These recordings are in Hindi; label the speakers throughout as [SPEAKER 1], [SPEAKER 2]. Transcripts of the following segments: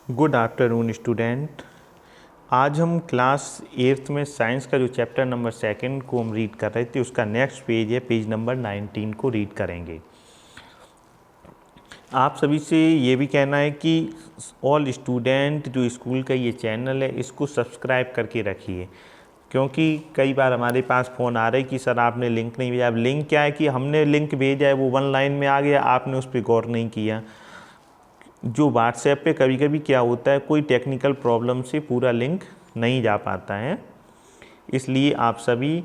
[SPEAKER 1] Good afternoon student. आज हम क्लास 8th में साइंस का जो चैप्टर नंबर 2 को हम रीड कर रहे थे उसका नेक्स्ट पेज है, पेज नंबर 19 को रीड करेंगे। आप सभी से ये भी कहना है कि ऑल स्टूडेंट जो स्कूल का ये चैनल है इसको सब्सक्राइब करके रखिए, क्योंकि कई बार हमारे पास फ़ोन आ रहा है कि सर आपने लिंक नहीं भेजा। अब लिंक क्या है कि हमने लिंक भेजा है वो 1 लाइन में आ गया, आपने उस पर गौर नहीं किया। जो व्हाट्सएप पे कभी कभी क्या होता है, कोई टेक्निकल प्रॉब्लम से पूरा लिंक नहीं जा पाता है, इसलिए आप सभी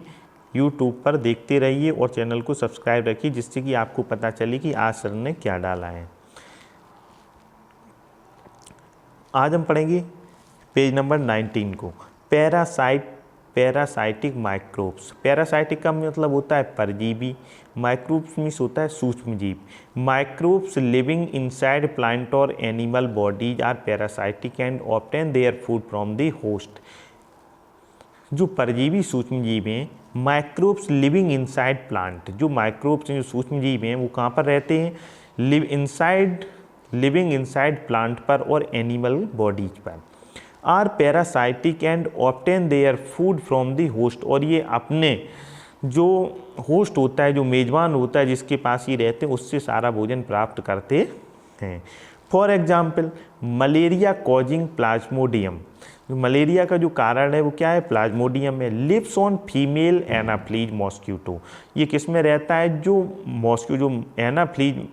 [SPEAKER 1] यूट्यूब पर देखते रहिए और चैनल को सब्सक्राइब रखिए, जिससे कि आपको पता चले कि आज सर ने क्या डाला है। आज हम पढ़ेंगे पेज नंबर 19 को, पैरासाइटिक माइक्रोब्स। पैरासाइटिक का मतलब होता है परजीवी, माइक्रोब्स मीन्स होता है सूक्ष्म जीव। माइक्रोब्स लिविंग इनसाइड प्लांट और animal bodies are parasitic and obtain their food from the host. जो परजीवी सूक्ष्म जीव हैं, माइक्रोब्स लिविंग इनसाइड प्लांट, जो माइक्रोब्स जो सूक्ष्म जीव हैं वो कहाँ पर रहते हैं? लिविंग इनसाइड प्लांट पर और एनिमल बॉडीज पर। Are parasitic and obtain their food from the host, और ये अपने जो होस्ट होता है, जो मेजबान होता है जिसके पास ही रहते हैं, उससे सारा भोजन प्राप्त करते हैं। For example malaria causing plasmodium, malaria का जो कारण है वो क्या है? प्लाज्मोडियम में। Lives on female anopheles mosquito, ये किस में रहता है? जो एनाफ्लीज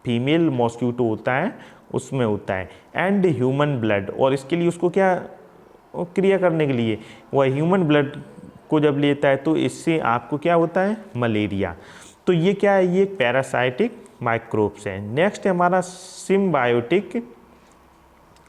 [SPEAKER 1] फीमेल मॉस्क्यूटो होता है उसमें होता है। एंड ह्यूमन ब्लड, और इसके लिए उसको क्या क्रिया करने के लिए वह ह्यूमन ब्लड को जब लेता है तो इससे आपको क्या होता है? मलेरिया। तो ये क्या है? ये पैरासाइटिक माइक्रोब्स है। नेक्स्ट है हमारा सिम्बायोटिक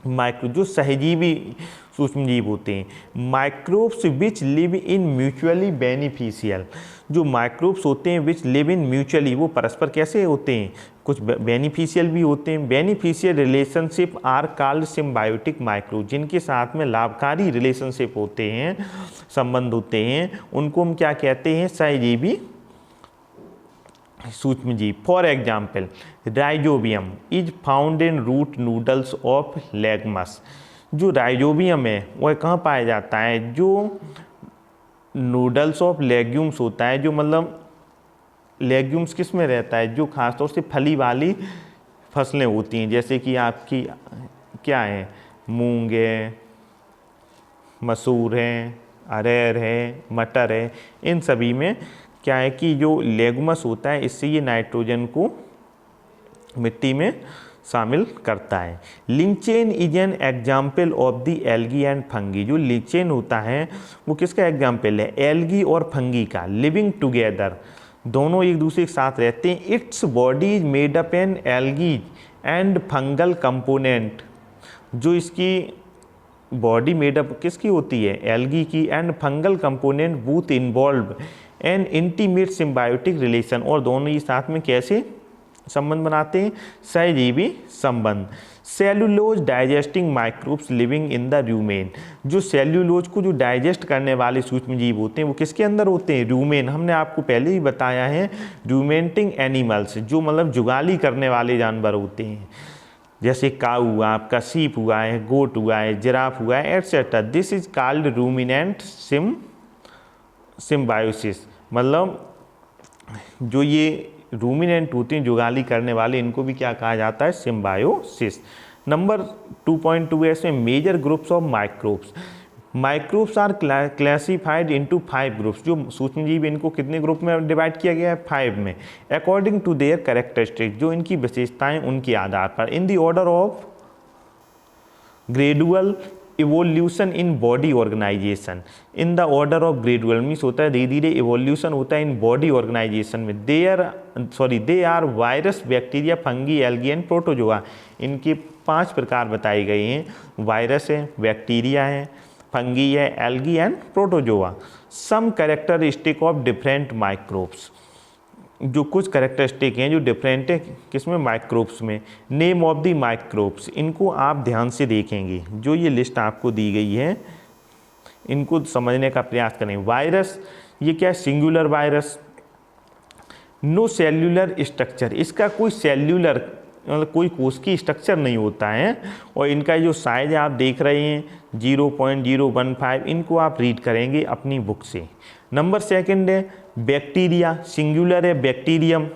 [SPEAKER 1] माइक्रो, जो सहजीवी सूक्ष्म जीव होते हैं। Microbes which live in mutually beneficial, जो माइक्रोब्स होते हैं विच लिव इन म्यूचुअली, वो परस्पर कैसे होते हैं? कुछ बेनिफिशियल भी होते हैं। Beneficial relationship are called symbiotic micro, जिनके साथ में लाभकारी रिलेशनशिप होते हैं, संबंध होते हैं, उनको हम क्या कहते हैं? सहजीवी सूक्ष्म जीव। For example rhizobium is found in root nodules of legumes, जो राइजोबियम है वह कहाँ पाया जाता है? जो नूडल्स ऑफ लेग्यूम्स होता है, जो मतलब लेग्यूम्स किस में रहता है? जो खासतौर से फली वाली फसलें होती हैं, जैसे कि आपकी क्या है? मूंग है, मसूर है, अरहर है, मटर है, इन सभी में क्या है कि जो लेगुमस होता है इससे ये नाइट्रोजन को मिट्टी में शामिल करता है। Lichen is an example of the algae and fungi, जो लिंचेन होता है वो किसका एग्जाम्पल है? एल्गी और फंगी का। लिविंग टुगेदर, दोनों एक दूसरे के साथ रहते हैं। Its body is made up an algae and fungal component, जो इसकी बॉडी मेडअप किसकी होती है? एल्गी की। And fungal component both involve N intimate symbiotic relation, और दोनों ही साथ में कैसे संबंध बनाते हैं? सहजीवी संबंध। Cellulose digesting microbes living in the rumen, जो सेल्यूलोज को जो डाइजेस्ट करने वाले सूक्ष्म जीव होते हैं वो किसके अंदर होते हैं? रूमेन। हमने आपको पहले ही बताया है, रूमेंटिंग एनिमल्स, जो मतलब जुगाली करने वाले जानवर होते हैं, जैसे काऊ हुआ, आपका सीप हुआ है, गोट हुआ है, जिराफ हुआ है, etcetera. This is called ruminant symbiosis, मतलब जो ये रूमिनेंट होते हैं जुगाली करने वाले, इनको भी क्या कहा जाता है? सिम्बायोसिस। नंबर 2.2 है इसमें major groups of microbes. Microbes are classified into 5 groups, जो सूक्ष्म जीव इनको कितने ग्रुप में डिवाइड किया गया है? 5 में। अकॉर्डिंग टू देयर कैरेक्टरिस्टिक, जो इनकी विशेषताएं उनके आधार पर। In the order of gradual evolution in body organisation, in the order of gradual means होता है धीरे धीरे इवोल्यूशन होता है इन बॉडी ऑर्गेनाइजेशन में। They are virus, bacteria, fungi, algae and protozoa. इनके 5 प्रकार बताए गए हैं। वायरस है, बैक्टीरिया है, फंगी है, algae and protozoa. Some characteristic of different microbes, जो कुछ कैरेक्टरिस्टिक हैं जो डिफरेंट है किसमें? माइक्रोब्स में। नेम ऑफ द माइक्रोब्स, इनको आप ध्यान से देखेंगे, जो ये लिस्ट आपको दी गई है इनको समझने का प्रयास करें। वायरस, ये क्या है? Singular virus. No cellular structure, इसका कोई सेल्यूलर मतलब कोई कोशिकीय स्ट्रक्चर नहीं होता है। और इनका जो साइज आप देख रहे हैं 0.015, इनको आप रीड करेंगे अपनी बुक से। नंबर सेकंड है बैक्टीरिया, सिंगुलर है बैक्टीरियम।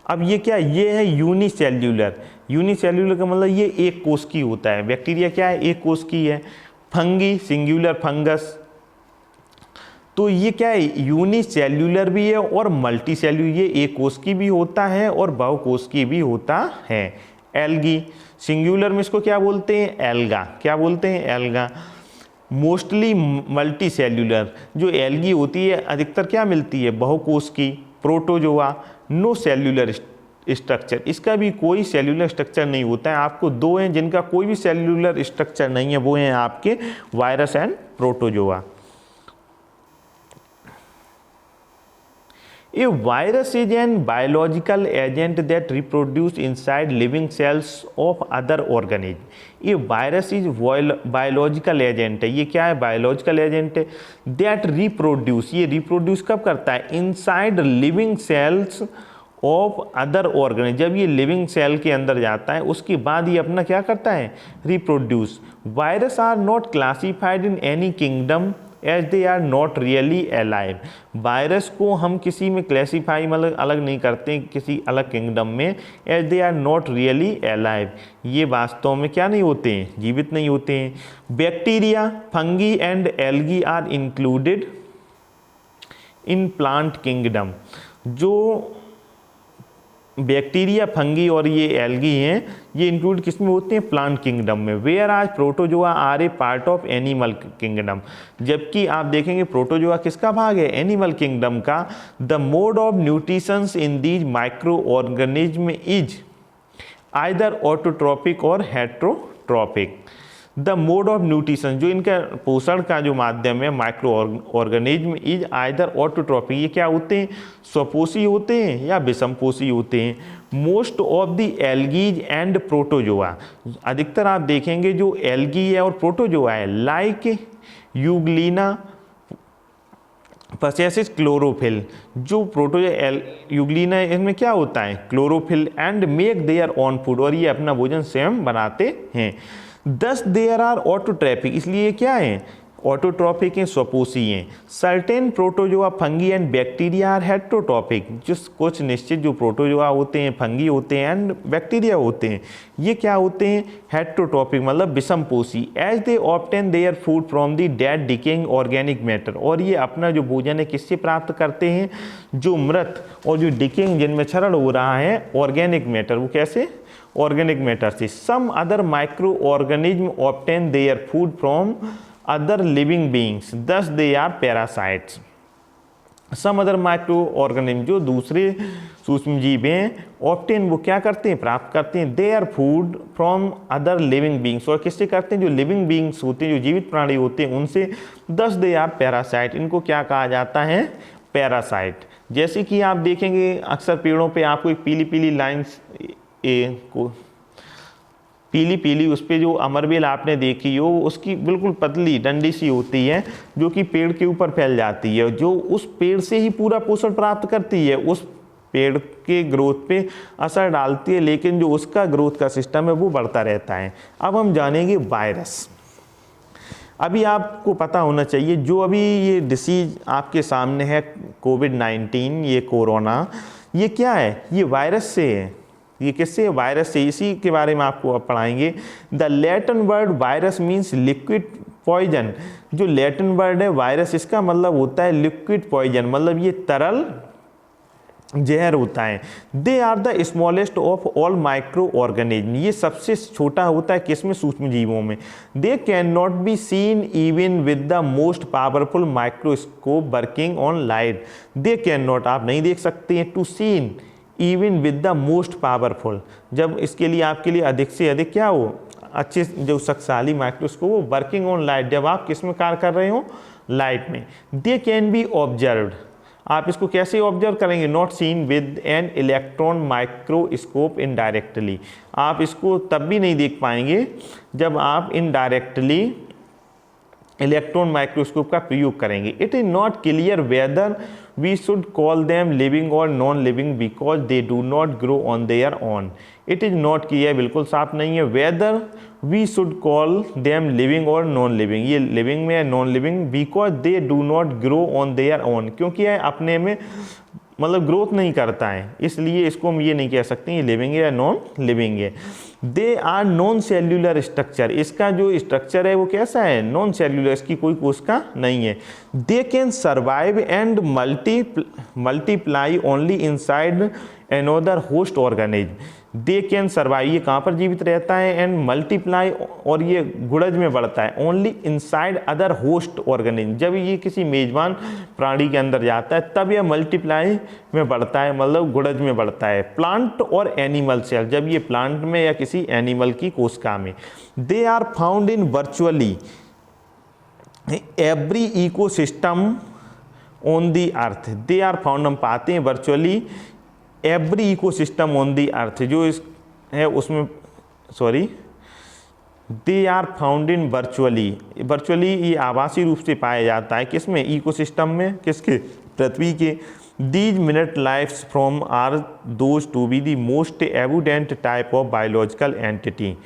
[SPEAKER 1] अब ये क्या, ये है यूनिसेल्यूलर। यूनिसेल्यूलर का मतलब ये एक कोशिकीय होता है। बैक्टीरिया क्या है, एक कोशिकीय है। Fungi, singular fungus. तो ये क्या है, यूनिसेल्यूलर भी है और मल्टी सेल्यूलर, ये एक कोशिकीय भी होता है और बहुकोशिकीय भी होता है। एल्गी, सिंगुलर में इसको क्या बोलते हैं, एल्गा। क्या बोलते हैं, एल्गा। मोस्टली मल्टी सेल्यूलर, जो एल्गी होती है अधिकतर क्या मिलती है, बहुकोशिकीय। प्रोटोजोआ, नो सेल्यूलर स्ट्रक्चर, इसका भी कोई सेल्यूलर स्ट्रक्चर नहीं होता है। आपको दो हैं जिनका कोई भी सेल्यूलर स्ट्रक्चर नहीं है, वो हैं आपके virus and protozoa. A virus is an biological agent that reproduce inside living cells of other organism. ये वायरस इज बायोलॉजिकल एजेंट है। ये क्या है, बायोलॉजिकल एजेंट है। दैट रिप्रोड्यूस, ये रिप्रोड्यूस कब करता है, inside living cells of other organism. जब ये लिविंग सेल के अंदर जाता है उसके बाद ये अपना क्या करता है, reproduce. Virus are not classified in any kingdom as they are not really alive. Virus को हम किसी में क्लासीफाई मतलब अलग नहीं करते किसी अलग किंगडम में, as they are not really alive, ये वास्तव में क्या नहीं होते हैं, जीवित नहीं होते हैं। Bacteria, fungi and algae are included in plant kingdom. जो बैक्टीरिया, फंगी और ये एल्गी हैं, ये इंक्लूड किस में होते हैं, प्लांट किंगडम में। वेयर आज protozoa are a part of animal kingdom. जबकि आप देखेंगे प्रोटोजोआ किसका भाग है, एनिमल किंगडम का। The mode of nutrients in these micro organism is either autotrophic और heterotrophic. The mode of nutrition, जो इनका पोषण का जो माध्यम है micro organism, is either autotrophic, ये क्या होते हैं, स्वपोषी होते हैं या विषमपोषी होते हैं। Most of the algae and protozoa, अधिकतर आप देखेंगे जो एल्गी है और प्रोटोजोआ है, लाइक यूग्लिना पसेसिस क्लोरोफिल। जो प्रोटोजोआ यूग्लिना है इनमें क्या होता है, chlorophyll, and make their on food, और ये अपना भोजन स्वयं बनाते हैं। दस देयर आर ऑटोट्रॉपिक, इसलिए क्या है, ऑटोट्रॉपिक हैं, स्वपोषी हैं। Certain protozoa, fungi and bacteria are heterotrophic, जो कुछ निश्चित जो प्रोटोजोआ होते हैं, फंगी होते हैं एंड बैक्टीरिया होते हैं, ये क्या होते हैं, हेट्रोट्रॉपिक मतलब विषमपोषी। As they obtain their food from the dead decaying organic matter, और ये अपना जो भोजन है किससे प्राप्त करते हैं, जो मृत और जो डिकेइंग जिनमें क्षरण हो रहा है ऑर्गेनिक मैटर, वो कैसे, ऑर्गेनिक मैटर से। Some other micro organism obtain their food from other living beings, thus they are parasites. Some other micro organism, जो दूसरे सूक्ष्म जीव हैं, ऑब्टेन वो क्या करते हैं, प्राप्त करते हैं, there food from other living beings, और किससे करते हैं, जो लिविंग बीइंग्स होते हैं, जो जीवित प्राणी होते हैं उनसे। दस दे आर पैरासाइट, इनको क्या कहा जाता है, पैरासाइट। जैसे कि आप देखेंगे अक्सर पेड़ों पे आपको एक पीली पीली लाइन्स पीली पीली उस पर जो अमरबेल आपने देखी हो, उसकी बिल्कुल पतली डंडी सी होती है जो कि पेड़ के ऊपर फैल जाती है, जो उस पेड़ से ही पूरा पोषण प्राप्त करती है, उस पेड़ के ग्रोथ पे असर डालती है, लेकिन जो उसका ग्रोथ का सिस्टम है वो बढ़ता रहता है। अब हम जानेंगे वायरस। अभी आपको पता होना चाहिए जो अभी ये डिसीज आपके सामने है कोविड-19, ये कोरोना, ये क्या है, ये वायरस से है। ये किससे, वायरस से, इसी के बारे में आपको पढ़ाएंगे। The Latin word virus means liquid poison. जो लैटिन वर्ड है वायरस, इसका मतलब होता है लिक्विड पॉइजन, मतलब ये तरल जहर होता है। They are the smallest of all microorganism, ये सबसे छोटा होता है किसमें, सूक्ष्म जीवों में। They can not be seen even with the most powerful microscope working on light. They can not, आप नहीं देख सकते हैं, to seen even with the most powerful, जब इसके लिए आपके लिए अधिक से अधिक क्या हो, अच्छे जो शक्तिशाली माइक्रोस्कोप वो वर्किंग ऑन लाइट, जब आप किस में कार्य कर रहे हो, लाइट में। दे कैन बी ऑब्जर्व्ड, आप इसको कैसे ऑब्जर्व करेंगे, not seen with an electron microscope indirectly, आप इसको तब भी नहीं देख पाएंगे जब आप इनडायरेक्टली इलेक्ट्रॉन माइक्रोस्कोप का प्रयोग करेंगे। It is not clear whether we should call them living और non living because they do not grow on their own. It is not कि यह बिल्कुल साफ नहीं है। Whether we should call them living और नॉन लिविंग, ये लिविंग में है non living, because they do not grow on their own, क्योंकि यह अपने में मतलब ग्रोथ नहीं करता है, इसलिए इसको हम ये नहीं कह सकते ये लिविंग है या नॉन लिविंग है। They are non cellular structure, इसका जो स्ट्रक्चर है वो कैसा है, नॉन सेल्यूलर, इसकी कोई कोशिका नहीं है। They can survive and multiply only inside another host organism, they can survive, ये कहाँ पर जीवित रहता है, एंड मल्टीप्लाई, और ये गुड़ज में बढ़ता है, only inside other host organism, जब ये किसी मेजबान प्राणी के अंदर जाता है तब यह मल्टीप्लाई में बढ़ता है, मतलब गुड़ज में बढ़ता है। प्लांट और एनिमल सेल, जब ये प्लांट में या किसी एनिमल की कोशिका में। They are found in virtually every ecosystem on the earth, they are found, हम पाते हैं virtually every ecosystem on the earth, जो इस है उसमें, sorry, they are found in virtually, virtually ये आभासी रूप से पाया जाता है किसमें, इकोसिस्टम में, किसके, पृथ्वी के। These minute lives from are those to be the most evident type of biological entity.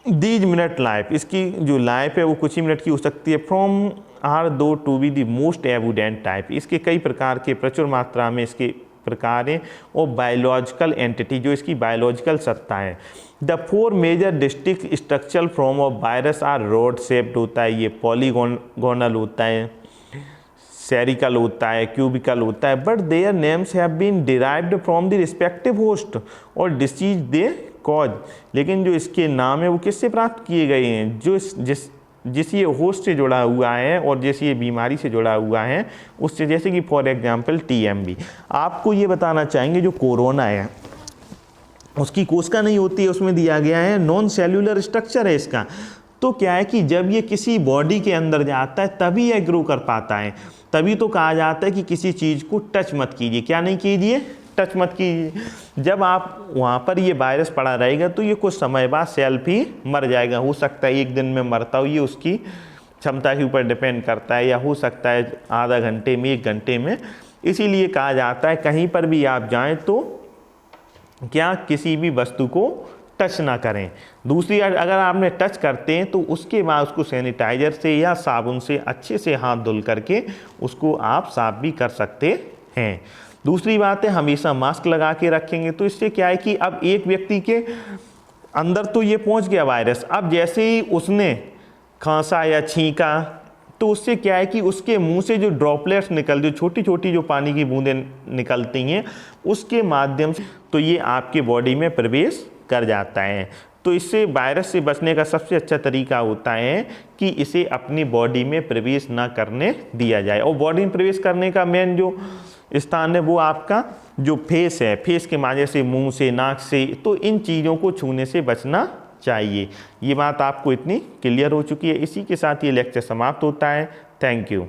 [SPEAKER 1] These minute life, इसकी जो लाइफ है वो कुछ ही मिनट की हो सकती है। From are thought to be the most evident type, इसके कई प्रकार के, प्रचुर मात्रा में इसके प्रकार हैं, और बायोलॉजिकल एंटिटी, जो इसकी बायोलॉजिकल सत्ता है। The four major district structural form of virus are rod shaped होता है, ये पॉलीगोनल होता है, सेरिकल होता है, क्यूबिकल होता है, but their names have been derived from the respective host और डिसीज दे कॉज, लेकिन जो इसके नाम है वो किससे प्राप्त किए गए हैं, जो जिस ये होस्ट से जुड़ा हुआ है और जैसे ये बीमारी से जुड़ा हुआ है उससे, जैसे कि फॉर एग्जांपल TMB। आपको ये बताना चाहेंगे जो कोरोना है उसकी कोशिका नहीं होती है, उसमें दिया गया है नॉन सेल्यूलर स्ट्रक्चर है इसका। तो क्या है कि जब ये किसी बॉडी के अंदर जाता है तभी यह ग्रो कर पाता है, तभी तो कहा जाता है कि किसी चीज़ को टच मत कीजिए, क्या नहीं कीजिए, टच मत कीजिए। जब आप वहाँ पर ये वायरस पड़ा रहेगा तो ये कुछ समय बाद सेल्फ ही मर जाएगा, हो सकता है 1 दिन में मरता हो, ये उसकी क्षमता के ऊपर डिपेंड करता है, या हो सकता है आधा घंटे में, 1 घंटे में। इसीलिए कहा जाता है कहीं पर भी आप जाएं तो क्या किसी भी वस्तु को टच ना करें। दूसरी, अगर आपने टच करते हैं तो उसके बाद उसको सैनिटाइजर से या साबुन से अच्छे से हाथ धुल करके उसको आप साफ भी कर सकते हैं। दूसरी बात है हमेशा मास्क लगा के रखेंगे, तो इससे क्या है कि अब एक व्यक्ति के अंदर तो ये पहुंच गया वायरस, अब जैसे ही उसने खांसा या छींका तो उससे क्या है कि उसके मुंह से जो ड्रॉपलेट्स जो छोटी छोटी जो पानी की बूंदें निकलती हैं उसके माध्यम से तो ये आपके बॉडी में प्रवेश कर जाता है। तो इससे वायरस से बचने का सबसे अच्छा तरीका होता है कि इसे अपनी बॉडी में प्रवेश ना करने दिया जाए। और बॉडी में प्रवेश करने का मेन जो स्थान है वो आपका जो फेस है, फेस के माध्यम से, मुंह से, नाक से, तो इन चीज़ों को छूने से बचना चाहिए। ये बात आपको इतनी क्लियर हो चुकी है। इसी के साथ ये लेक्चर समाप्त होता है। Thank you.